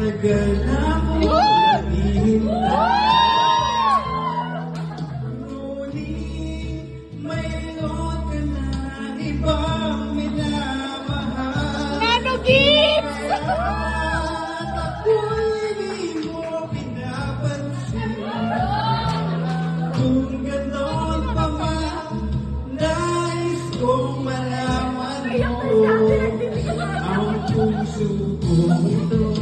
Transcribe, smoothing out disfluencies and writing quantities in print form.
Matagal na akong naghihintay. Ngunit mayroon ka na ibang minamahal. Nano Gibbs! At ako'y di mo pinapansin. Kung ganon pa man, nais kong malaman mo ang puso ko ito.